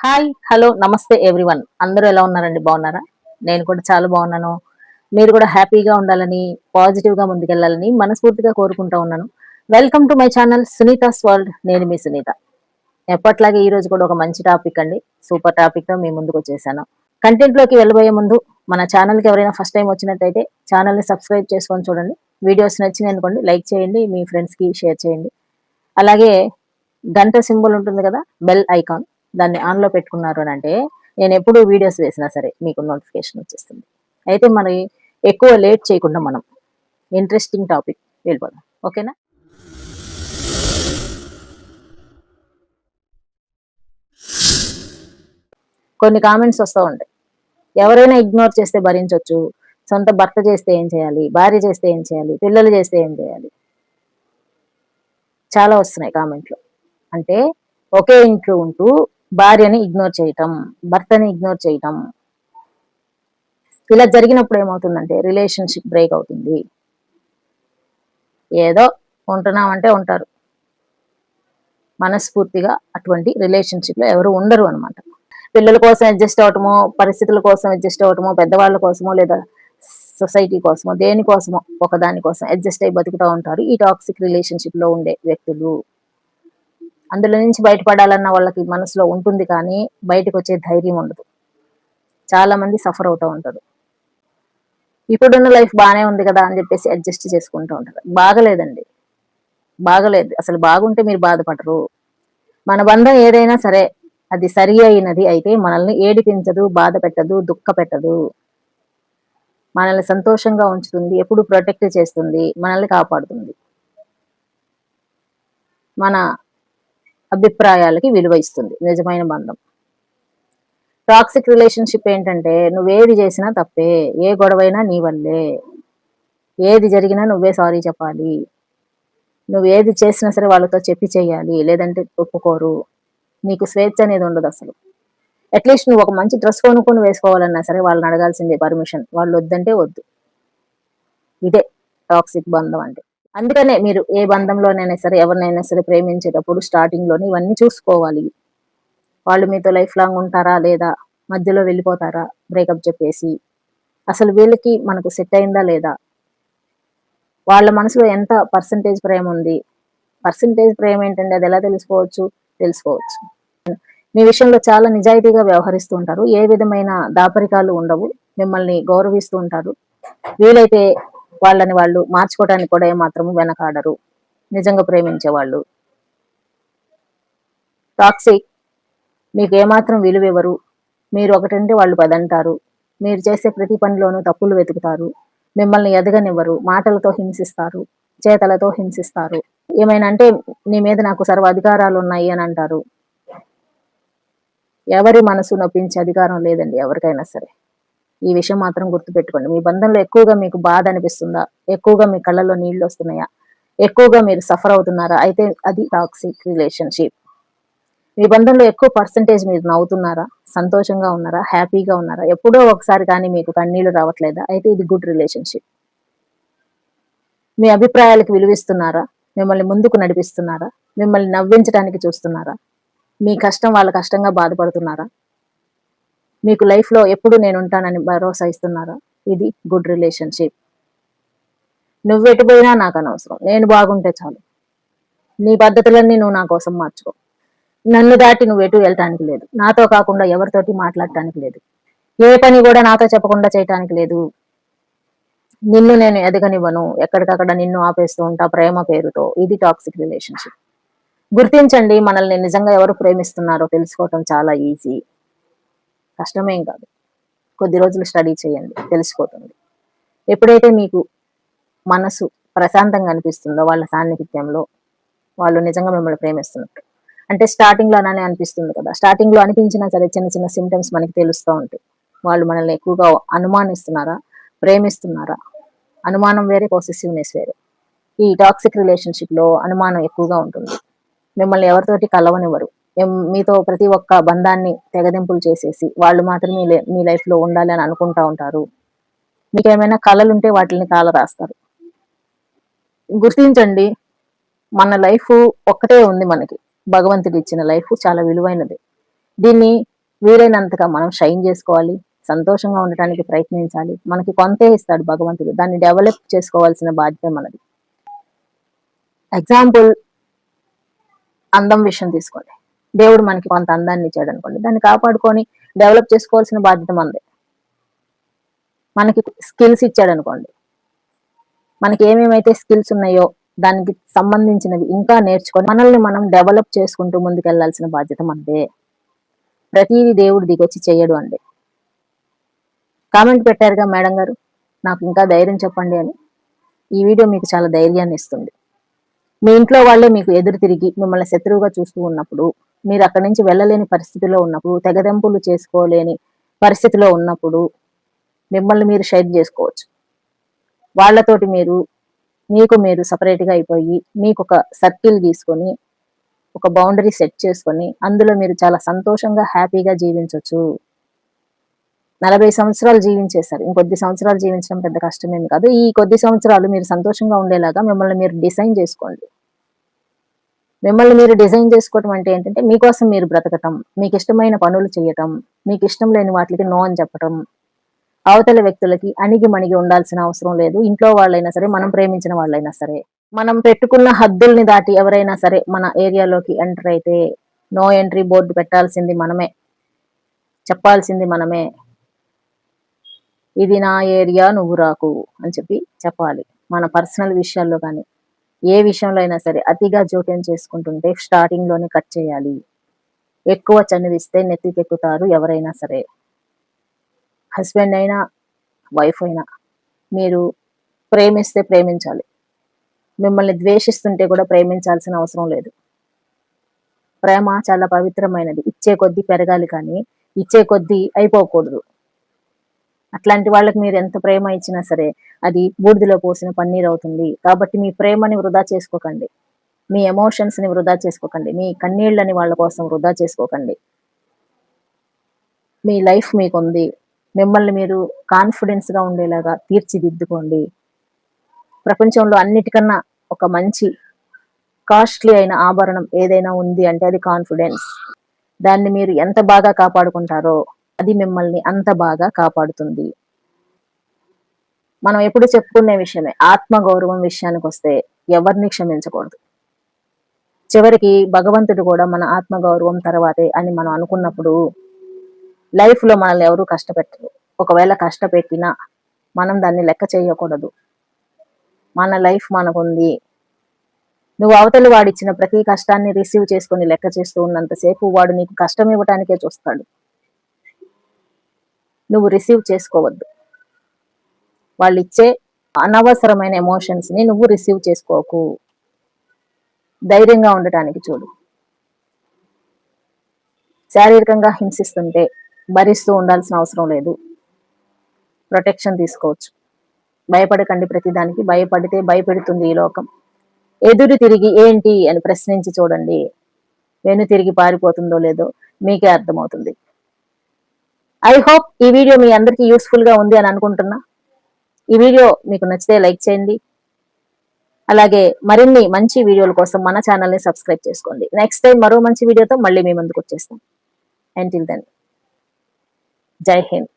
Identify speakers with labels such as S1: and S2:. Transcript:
S1: Hi hello నమస్తే everyone. అందరూ ఎలా ఉన్నారండి? బాగున్నారా? నేను కూడా చాలా బాగున్నాను. మీరు కూడా హ్యాపీగా ఉండాలని, పాజిటివ్గా ముందుకెళ్ళాలని మనస్ఫూర్తిగా కోరుకుంటా ఉన్నాను. Welcome to my channel Sunita's world. నేను మీ సునీత. ఎప్పట్లాగే ఈ రోజు కూడా ఒక మంచి టాపిక్ అండి. సూపర్ టాపిక్ తో మీ ముందుకు వచ్చేసాను. కంటెంట్ లోకి వెళ్ళబోయే ముందు మన ఛానల్ కి ఎవరైనా ఫస్ట్ టైం వచ్చినట్టయితే ఛానల్ ని సబ్స్క్రైబ్ చేసుకొని చూడండి. వీడియోస్ నచ్చినాయి అనుకోండి లైక్ చేయండి, మీ ఫ్రెండ్స్ కి షేర్ చేయండి. అలాగే గంట సింబల్ ఉంటుంది కదా, బెల్ ఐకాన్, దాన్ని ఆన్లో పెట్టుకున్నారు అని అంటే నేను ఎప్పుడు వీడియోస్ వేసినా సరే మీకు నోటిఫికేషన్ వచ్చేస్తుంది. అయితే మరి ఎక్కువ లేట్ చేయకుండా మనం ఇంట్రెస్టింగ్ టాపిక్ వెళ్ళిపోదాం. ఓకేనా? కొన్ని కామెంట్స్ వస్తూ ఉంటాయి. ఎవరైనా ఇగ్నోర్ చేస్తే భరించవచ్చు, సొంత భర్త చేస్తే ఏం చేయాలి, భార్య చేస్తే ఏం చేయాలి, పిల్లలు చేస్తే ఏం చేయాలి, చాలా వస్తున్నాయి కామెంట్లు. అంటే ఒకే ఇంట్లో ఉంటూ భార్యని ఇగ్నోర్ చేయటం, భర్తని ఇగ్నోర్ చేయటం, ఇలా జరిగినప్పుడు ఏమవుతుందంటే రిలేషన్షిప్ బ్రేక్ అవుతుంది. ఏదో ఉంటున్నామంటే ఉంటారు, మనస్ఫూర్తిగా అటువంటి రిలేషన్షిప్ లో ఎవరు ఉండరు అనమాట. పిల్లల కోసం అడ్జస్ట్ అవటమో, పరిస్థితుల కోసం అడ్జస్ట్ అవటమో, పెద్దవాళ్ళ కోసమో లేదా సొసైటీ కోసమో దేనికోసమో ఒకదాని కోసం అడ్జస్ట్ అయి బతుకుతూ ఉంటారు ఈ టాక్సిక్ రిలేషన్షిప్ లో ఉండే వ్యక్తులు. అందులో నుంచి బయటపడాలన్న వాళ్ళకి మనసులో ఉంటుంది, కానీ బయటకు వచ్చే ధైర్యం ఉండదు. చాలా మంది సఫర్ అవుతూ ఉంటారు. ఇప్పుడున్న లైఫ్ బాగానే ఉంది కదా అని చెప్పేసి అడ్జస్ట్ చేసుకుంటూ ఉంటారు. బాగలేదండి, బాగలేదు. అసలు బాగుంటే మీరు బాధపడరు. మన బంధం ఏదైనా సరే అది సరి అయినది అయితే మనల్ని ఏడిపించదు, బాధ పెట్టదు, దుఃఖ పెట్టదు. మనల్ని సంతోషంగా ఉంచుతుంది, ఎప్పుడు ప్రొటెక్ట్ చేస్తుంది, మనల్ని కాపాడుతుంది, మన అభిప్రాయాలకి విలువ ఇస్తుంది నిజమైన బంధం. టాక్సిక్ రిలేషన్షిప్ ఏంటంటే నువ్వేది చేసినా తప్పే, ఏ గొడవైనా నీ వల్లే, ఏది జరిగినా నువ్వే సారీ చెప్పాలి, నువ్వు ఏది చేసినా సరే వాళ్ళతో చెప్పి చేయాలి, లేదంటే ఒప్పుకోరు. నీకు స్వేచ్ఛ అనేది ఉండదు అసలు. అట్లీస్ట్ నువ్వు ఒక మంచి డ్రెస్ కొనుక్కొని వేసుకోవాలన్నా సరే వాళ్ళని అడగాల్సిందే పర్మిషన్. వాళ్ళు వద్దంటే వద్దు. ఇదే టాక్సిక్ బంధం అంటే. అందుకనే మీరు ఏ బంధంలోనైనా సరే ఎవరినైనా సరే ప్రేమించేటప్పుడు స్టార్టింగ్ లోనే ఇవన్నీ చూసుకోవాలి. వాళ్ళు మీతో లైఫ్ లాంగ్ ఉంటారా లేదా, మధ్యలో వెళ్ళిపోతారా బ్రేకప్ చెప్పేసి, అసలు వీళ్ళకి మనకు సెట్ అయిందా లేదా, వాళ్ళ మనసులో ఎంత పర్సంటేజ్ ప్రేమ ఉంది. పర్సంటేజ్ ప్రేమ ఏంటంటే అది ఎలా తెలుసుకోవచ్చు. మీ విషయంలో చాలా నిజాయితీగా వ్యవహరిస్తూ ఉంటారు, ఏ విధమైన దాపరికాలు ఉండవు, మిమ్మల్ని గౌరవిస్తూ ఉంటారు. వీలైతే వాళ్ళని వాళ్ళు మార్చుకోవడానికి కూడా ఏమాత్రము వెనకాడరు నిజంగా ప్రేమించే వాళ్ళు. టాక్సిక్ మీకు ఏమాత్రం విలువ ఇవ్వరు. మీరు ఒకటంటే వాళ్ళు పదంటారు. మీరు చేసే ప్రతి పనిలోనూ తప్పులు వెతుకుతారు. మిమ్మల్ని ఎదగనివ్వరు, మాటలతో హింసిస్తారు, చేతలతో హింసిస్తారు. ఏమైనా అంటే నీ మీద నాకు సర్వ అధికారాలు ఉన్నాయి అని అంటారు. ఎవరి మనసు నొప్పించే అధికారం లేదండి ఎవరికైనా సరే. ఈ విషయం మాత్రం గుర్తుపెట్టుకోండి. మీ బంధంలో ఎక్కువగా మీకు బాధ అనిపిస్తుందా, ఎక్కువగా మీ కళ్ళల్లో నీళ్లు వస్తున్నాయా, ఎక్కువగా మీరు సఫర్ అవుతున్నారా, అయితే అది టాక్సిక్ రిలేషన్షిప్. మీ బంధంలో ఎక్కువ పర్సంటేజ్ మీరు నవ్వుతున్నారా, సంతోషంగా ఉన్నారా, హ్యాపీగా ఉన్నారా, ఎప్పుడో ఒకసారి కానీ మీకు కన్నీళ్లు రావట్లేదా, అయితే ఇది గుడ్ రిలేషన్షిప్. మీ అభిప్రాయాలకు విలువిస్తున్నారా, మిమ్మల్ని ముందుకు నడిపిస్తున్నారా, మిమ్మల్ని నవ్వించడానికి చూస్తున్నారా, మీ కష్టం వాళ్ళ కష్టంగా బాధపడుతున్నారా, మీకు లైఫ్ లో ఎప్పుడు నేను ఉంటానని భరోసా ఇస్తున్నారా, ఇది గుడ్ రిలేషన్షిప్. నువ్వెటుపోయినా నాకు అనవసరం, నేను బాగుంటే చాలు, నీ పద్ధతులన్నీ నువ్వు నా కోసం మార్చుకో, నన్ను దాటి నువ్వు ఎటు వెళ్ళటానికి లేదు, నాతో కాకుండా ఎవరితోటి మాట్లాడటానికి లేదు, ఏ పని కూడా నాతో చెప్పకుండా చేయటానికి లేదు, నిన్ను నేను ఎదగనివ్వను, ఎక్కడికక్కడ నిన్ను ఆపేస్తూ ఉంటా ప్రేమ పేరుతో. ఇది టాక్సిక్ రిలేషన్షిప్. గుర్తించండి, మనల్ని నిజంగా ఎవరు ప్రేమిస్తున్నారో తెలుసుకోవటం చాలా ఈజీ, కష్టమేం కాదు. కొద్ది రోజులు స్టడీ చేయండి, తెలిసిపోతుంది. ఎప్పుడైతే మీకు మనసు ప్రశాంతంగా అనిపిస్తుందో వాళ్ళ సాన్నిహిత్యంలో, వాళ్ళు నిజంగా మిమ్మల్ని ప్రేమిస్తున్నట్టు. అంటే స్టార్టింగ్ లో అలానే అనిపిస్తుంది కదా, స్టార్టింగ్ లో అనిపించినా సరే చిన్న చిన్న సిమ్టమ్స్ మనకి తెలుస్తూ ఉంటాయి. వాళ్ళు మనల్ని ఎక్కువగా అనుమానిస్తున్నారా, ప్రేమిస్తున్నారా. అనుమానం వేరే, పొసెసివ్నెస్ వేరే. ఈ టాక్సిక్ రిలేషన్షిప్ లో అనుమానం ఎక్కువగా ఉంటుంది. మిమ్మల్ని ఎవరితోటి కలవనివ్వరు. మీతో ప్రతి ఒక్క బంధాన్ని తెగదింపులు చేసేసి వాళ్ళు మాత్రమే మీ లైఫ్ లో ఉండాలి అని అనుకుంటా ఉంటారు. మీకు ఏమైనా కళలుంటే వాటిని కాల రాస్తారు. గుర్తించండి, మన లైఫ్ ఒక్కటే ఉంది మనకి. భగవంతుడు ఇచ్చిన లైఫ్ చాలా విలువైనది. దీన్ని వీలైనంతగా మనం షైన్ చేసుకోవాలి, సంతోషంగా ఉండటానికి ప్రయత్నించాలి. మనకి కొంతే ఇస్తాడు భగవంతుడు, దాన్ని డెవలప్ చేసుకోవాల్సిన బాధ్యత మనది. ఎగ్జాంపుల్, అందం విషయం తీసుకోండి. దేవుడు మనకి కొంత అందాన్ని ఇచ్చాడు అనుకోండి, దాన్ని కాపాడుకొని డెవలప్ చేసుకోవాల్సిన బాధ్యత మనదే. మనకి స్కిల్స్ ఇచ్చాడు అనుకోండి, మనకి ఏమేమైతే స్కిల్స్ ఉన్నాయో దానికి సంబంధించినవి ఇంకా నేర్చుకొని మనల్ని మనం డెవలప్ చేసుకుంటూ ముందుకెళ్లాల్సిన బాధ్యత మనదే. ప్రతిదీ దేవుడు దిగొచ్చి చెయ్యడు అండి. కామెంట్ పెట్టారుగా మేడం గారు, నాకు ఇంకా ధైర్యం చెప్పండి అని. ఈ వీడియో మీకు చాలా ధైర్యాన్ని ఇస్తుంది. మీ ఇంట్లో వాళ్ళే మీకు ఎదురు తిరిగి మిమ్మల్ని శత్రువుగా చూస్తూ ఉన్నప్పుడు, మీరు అక్కడి నుంచి వెళ్ళలేని పరిస్థితిలో ఉన్నప్పుడు, తెగదెంపులు చేసుకోలేని పరిస్థితిలో ఉన్నప్పుడు మిమ్మల్ని మీరు షేర్ చేసుకోవచ్చు. వాళ్ళతోటి మీకు మీరు సపరేట్గా అయిపోయి, మీకు ఒక సర్కిల్ గీసుకొని, ఒక బౌండరీ సెట్ చేసుకొని, అందులో మీరు చాలా సంతోషంగా హ్యాపీగా జీవించవచ్చు. 40 సంవత్సరాలు జీవించేశారు, ఇంకొద్ది సంవత్సరాలు జీవించడం పెద్ద కష్టమేమి కాదు. ఈ కొద్ది సంవత్సరాలు మీరు సంతోషంగా ఉండేలాగా మిమ్మల్ని మీరు డిజైన్ చేసుకోండి. మిమ్మల్ని మీరు డిజైన్ చేసుకోవటం అంటే ఏంటంటే, మీకోసం మీరు బ్రతకటం, మీకు ఇష్టమైన పనులు చేయటం, మీకు ఇష్టం లేని వాటికి నో అని చెప్పటం, అవతల వ్యక్తులకి అణిగి మణిగి ఉండాల్సిన అవసరం లేదు. ఇంట్లో వాళ్ళైనా సరే, మనం ప్రేమించిన వాళ్ళైనా సరే, మనం పెట్టుకున్న హద్దుల్ని దాటి ఎవరైనా సరే మన ఏరియాలోకి ఎంటర్ అయితే నో ఎంట్రీ బోర్డు పెట్టాల్సింది మనమే, చెప్పాల్సింది మనమే. ఇది నా ఏరియా, నువ్వు రాకు అని చెప్పాలి. మన పర్సనల్ విషయాల్లో కానీ ఏ విషయంలో అయినా సరే అతిగా జోక్యం చేసుకుంటుంటే స్టార్టింగ్ లోనే కట్ చేయాలి. ఎక్కువ చనువిస్తే నెత్తికెక్కుతారు ఎవరైనా సరే. హస్బెండ్ అయినా వైఫ్ అయినా మీరు ప్రేమిస్తే ప్రేమించాలి. మిమ్మల్ని ద్వేషిస్తుంటే కూడా ప్రేమించాల్సిన అవసరం లేదు. ప్రేమ చాలా పవిత్రమైనది. ఇచ్చే కొద్దీ పెరగాలి కానీ ఇచ్చే కొద్దీ అయిపోకూడదు. అట్లాంటి వాళ్ళకి మీరు ఎంత ప్రేమ ఇచ్చినా సరే అది బూడిదలో పోసిన పన్నీర్ అవుతుంది. కాబట్టి మీ ప్రేమని వృధా చేసుకోకండి, మీ ఎమోషన్స్ ని వృధా చేసుకోకండి, మీ కన్నీళ్ళని వాళ్ళ కోసం వృధా చేసుకోకండి. మీ లైఫ్ మీకుంది, మిమ్మల్ని మీరు కాన్ఫిడెన్స్ గా ఉండేలాగా తీర్చిదిద్దుకోండి. ప్రపంచంలో అన్నిటికన్నా ఒక మంచి కాస్ట్లీ అయిన ఆభరణం ఏదైనా ఉంది అంటే అది కాన్ఫిడెన్స్. దాన్ని మీరు ఎంత బాగా కాపాడుకుంటారో అది మిమ్మల్ని అంత బాగా కాపాడుతుంది. మనం ఎప్పుడు చెప్పుకునే విషయమే, ఆత్మగౌరవం విషయానికి వస్తే ఎవరిని క్షమించకూడదు. చివరికి భగవంతుడు కూడా మన ఆత్మగౌరవం తర్వాతే అని మనం అనుకున్నప్పుడు లైఫ్ లో మనల్ని ఎవరు కష్టపెట్టరు. ఒకవేళ కష్టపెట్టినా మనం దాన్ని లెక్క చేయకూడదు. మన లైఫ్ మనకుంది. నువ్వు అవతలి వాడిచ్చిన ప్రతి కష్టాన్ని రిసీవ్ చేసుకొని లెక్క చేస్తూ ఉన్నంతసేపు వాడు నీకు కష్టం ఇవ్వటానికే చూస్తాడు. నువ్వు రిసీవ్ చేసుకోవద్దు. వాళ్ళు ఇచ్చే అనవసరమైన ఎమోషన్స్ ని నువ్వు రిసీవ్ చేసుకోకు. ధైర్యంగా ఉండటానికి చూడు. శారీరకంగా హింసిస్తుంటే భరిస్తూ ఉండాల్సిన అవసరం లేదు. ప్రొటెక్షన్ తీసుకోవచ్చు. భయపడకండి ప్రతిదానికి. భయపడితే భయపెడుతుంది ఈ లోకం. ఎదురు తిరిగి ఏంటి అని ప్రశ్నించి చూడండి. వెను తిరిగి పారిపోతుందో లేదో మీకే అర్థమవుతుంది. ఐ హోప్ ఈ వీడియో మీ అందరికీ యూస్ఫుల్ గా ఉంది అని అనుకుంటున్నా. ఈ వీడియో మీకు నచ్చితే లైక్ చేయండి. అలాగే మరిన్ని మంచి వీడియోల కోసం మన ఛానల్ని సబ్స్క్రైబ్ చేసుకోండి. నెక్స్ట్ టైం మరో మంచి వీడియోతో మళ్ళీ మీ ముందుకు వచ్చేస్తాం. Until then, Jai Hind.